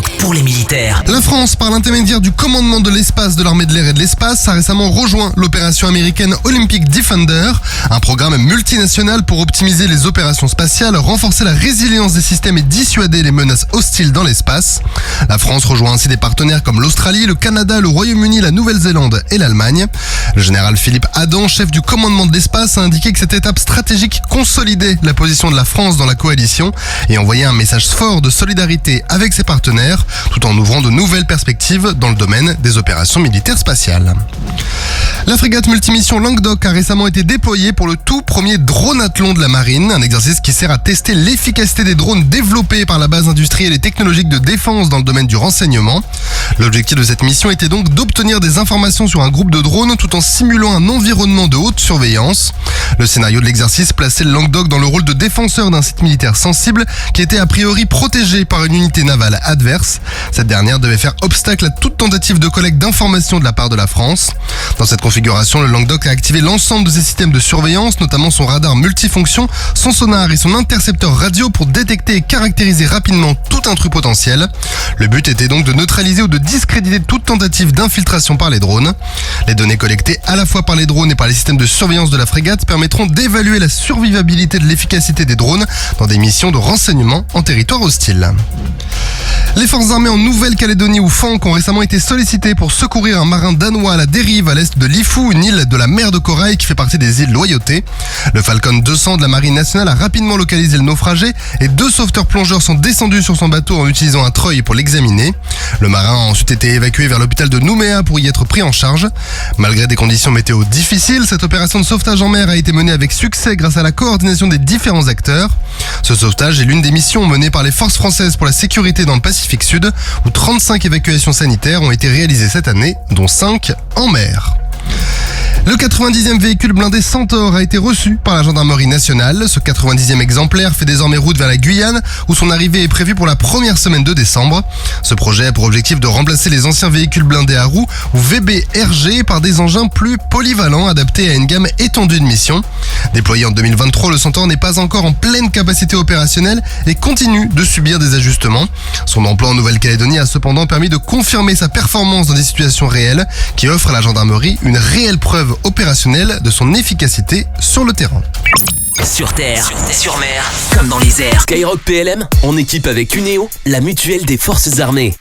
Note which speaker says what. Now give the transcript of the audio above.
Speaker 1: Skyrock pour les militaires.
Speaker 2: La France, par l'intermédiaire du commandement de l'espace de l'armée de l'air et de l'espace, a récemment rejoint l'opération américaine Olympic Defender, un programme multinational pour optimiser les opérations spatiales, renforcer la résilience des systèmes et dissuader les menaces hostiles dans l'espace. La France rejoint ainsi des partenaires comme l'Australie, le Canada, le Royaume-Uni, la Nouvelle-Zélande et l'Allemagne. Le général Philippe Adam, chef du commandement de l'espace, a indiqué que cette étape stratégique consolidait la position de la France dans la coalition et envoyait un message fort de solidarité avec ses partenaires, tout en ouvrant de nouvelles perspectives dans le domaine des opérations militaires spatiales. La frégate multimission Languedoc a récemment été déployée pour le tout premier dronathlon de la marine, un exercice qui sert à tester l'efficacité des drones développés par la base industrielle et technologique de défense dans le domaine du renseignement. L'objectif de cette mission était donc d'obtenir des informations sur un groupe de drones tout en simulant un environnement de haute surveillance. Le scénario de l'exercice plaçait le Languedoc dans le rôle de défenseur d'un site militaire sensible qui était a priori protégé par une unité navale adverse. Cette dernière devait faire obstacle à toute tentative de collecte d'informations de la part de la France. Dans cette configuration, le Languedoc a activé l'ensemble de ses systèmes de surveillance, notamment son radar multifonction, son sonar et son intercepteur radio pour détecter et caractériser rapidement tout intrus potentiel. Le but était donc de neutraliser ou de discréditer toute tentative d'infiltration par les drones. Les données collectées à la fois par les drones et par les systèmes de surveillance de la frégate permettront d'évaluer la survivabilité de l'efficacité des drones dans des missions de renseignement en territoire hostile. Les forces armées en Nouvelle-Calédonie ou FANC ont récemment été sollicitées pour secourir un marin danois à la dérive à l'est de Lifou, une île de la mer de Corail qui fait partie des îles Loyauté. Le Falcon 200 de la Marine nationale a rapidement localisé le naufragé et 2 sauveteurs plongeurs sont descendus sur son bateau en utilisant un treuil pour l'examiner. Le marin a ensuite été évacué vers l'hôpital de Nouméa pour y être pris en charge. Malgré des conditions météo difficiles, cette opération de sauvetage en mer a été menée avec succès grâce à la coordination des différents acteurs. Ce sauvetage est l'une des missions menées par les forces françaises pour la sécurité dans le Pacifique Sud, où 35 évacuations sanitaires ont été réalisées cette année, dont 5 en mer. Le 90e véhicule blindé Centaure a été reçu par la gendarmerie nationale. Ce 90e exemplaire fait désormais route vers la Guyane, où son arrivée est prévue pour la première semaine de décembre. Ce projet a pour objectif de remplacer les anciens véhicules blindés à roues, ou VBRG, par des engins plus polyvalents, adaptés à une gamme étendue de missions. Déployé en 2023, le Centaure n'est pas encore en pleine capacité opérationnelle et continue de subir des ajustements. Son emploi en Nouvelle-Calédonie a cependant permis de confirmer sa performance dans des situations réelles, qui offrent à la gendarmerie une réelle preuve opérationnelle de son efficacité sur le terrain.
Speaker 1: Sur terre, sur mer, comme dans les airs. Skyrock PLM, en équipe avec Uneo, la mutuelle des forces armées.